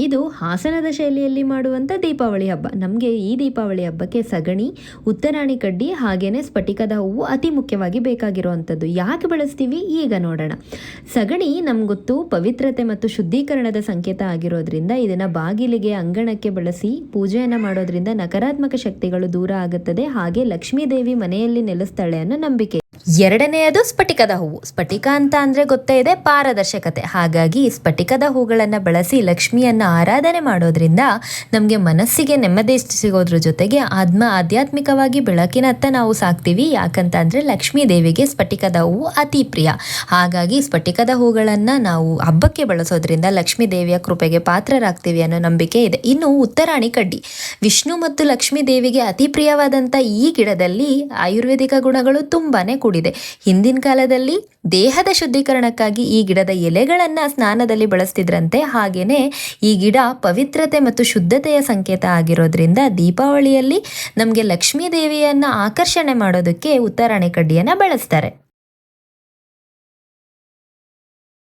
ಇದು ಹಾಸನದ ಶೈಲಿಯಲ್ಲಿ ಮಾಡುವಂಥ ದೀಪಾವಳಿ ಹಬ್ಬ. ನಮಗೆ ಈ ದೀಪಾವಳಿ ಹಬ್ಬಕ್ಕೆ ಸಗಣಿ, ಉತ್ತರಾಣಿ ಕಡ್ಡಿ ಹಾಗೆಯೇ ಸ್ಫಟಿಕದ ಹೂವು ಅತಿ ಮುಖ್ಯವಾಗಿ ಬೇಕಾಗಿರುವಂಥದ್ದು. ಯಾಕೆ ಬಳಸ್ತೀವಿ ಈಗ ನೋಡೋಣ. ಸಗಣಿ ನಮ್ಗೊತ್ತು ಪವಿತ್ರತೆ ಮತ್ತು ಶುದ್ಧೀಕರಣದ ಸಂಕೇತ ಆಗಿರೋದ್ರಿಂದ ಇದನ್ನು ಬಾಗಿಲಿಗೆ, ಅಂಗಣಕ್ಕೆ ಬಳಸಿ ಪೂಜೆಯನ್ನು ಮಾಡೋದ್ರಿಂದ ನಕಾರಾತ್ಮಕ ಶಕ್ತಿಗಳು ದೂರ ಆಗುತ್ತದೆ. ಹಾಗೆ ಲಕ್ಷ್ಮೀ ದೇವಿ ಮನೆಯಲ್ಲಿ ನೆಲೆಸ್ತಾಳೆ ಅನ್ನೋ ನಂಬಿಕೆ. ಎರಡನೆಯದು ಸ್ಫಟಿಕದ ಹೂವು. ಸ್ಫಟಿಕ ಅಂತ ಅಂದರೆ ಗೊತ್ತೇ ಇದೆ, ಪಾರದರ್ಶಕತೆ. ಹಾಗಾಗಿ ಸ್ಫಟಿಕದ ಹೂಗಳನ್ನು ಬಳಸಿ ಲಕ್ಷ್ಮಿಯನ್ನು ಆರಾಧನೆ ಮಾಡೋದ್ರಿಂದ ನಮಗೆ ಮನಸ್ಸಿಗೆ ನೆಮ್ಮದಿ ಸಿಗೋದ್ರ ಜೊತೆಗೆ ಆಧ್ಯಾತ್ಮಿಕವಾಗಿ ಬೆಳಕಿನತ್ತ ನಾವು ಸಾಕ್ತೀವಿ. ಯಾಕಂತ ಅಂದರೆ ಲಕ್ಷ್ಮೀ ದೇವಿಗೆ ಸ್ಫಟಿಕದ ಹೂವು ಅತಿ ಪ್ರಿಯ. ಹಾಗಾಗಿ ಸ್ಫಟಿಕದ ಹೂಗಳನ್ನು ನಾವು ಹಬ್ಬಕ್ಕೆ ಬಳಸೋದ್ರಿಂದ ಲಕ್ಷ್ಮೀ ದೇವಿಯ ಕೃಪೆಗೆ ಪಾತ್ರರಾಗ್ತೀವಿ ಅನ್ನೋ ನಂಬಿಕೆ ಇದೆ. ಇನ್ನು ಉತ್ತರಾಣಿ ಕಡ್ಡಿ, ವಿಷ್ಣು ಮತ್ತು ಲಕ್ಷ್ಮೀ ದೇವಿಗೆ ಅತಿ ಪ್ರಿಯವಾದಂಥ ಈ ಗಿಡದಲ್ಲಿ ಆಯುರ್ವೇದಿಕ ಗುಣಗಳು ತುಂಬಾನೇ ಕೂಡಿದೆ. ಹಿಂದಿನ ಕಾಲದಲ್ಲಿ ದೇಹದ ಶುದ್ಧೀಕರಣಕ್ಕಾಗಿ ಈ ಗಿಡದ ಎಲೆಗಳನ್ನು ಸ್ನಾನದಲ್ಲಿ ಬಳಸ್ತಿದ್ರಂತೆ. ಹಾಗೇನೆ ಈ ಗಿಡ ಪವಿತ್ರತೆ ಮತ್ತು ಶುದ್ಧತೆಯ ಸಂಕೇತ ಆಗಿರೋದ್ರಿಂದ ದೀಪಾವಳಿಯಲ್ಲಿ ನಮಗೆ ಲಕ್ಷ್ಮೀ ದೇವಿಯನ್ನ ಆಕರ್ಷಣೆ ಮಾಡೋದಕ್ಕೆ ಉತ್ತರಾಣಿ ಕಡ್ಡಿಯನ್ನು ಬಳಸ್ತಾರೆ.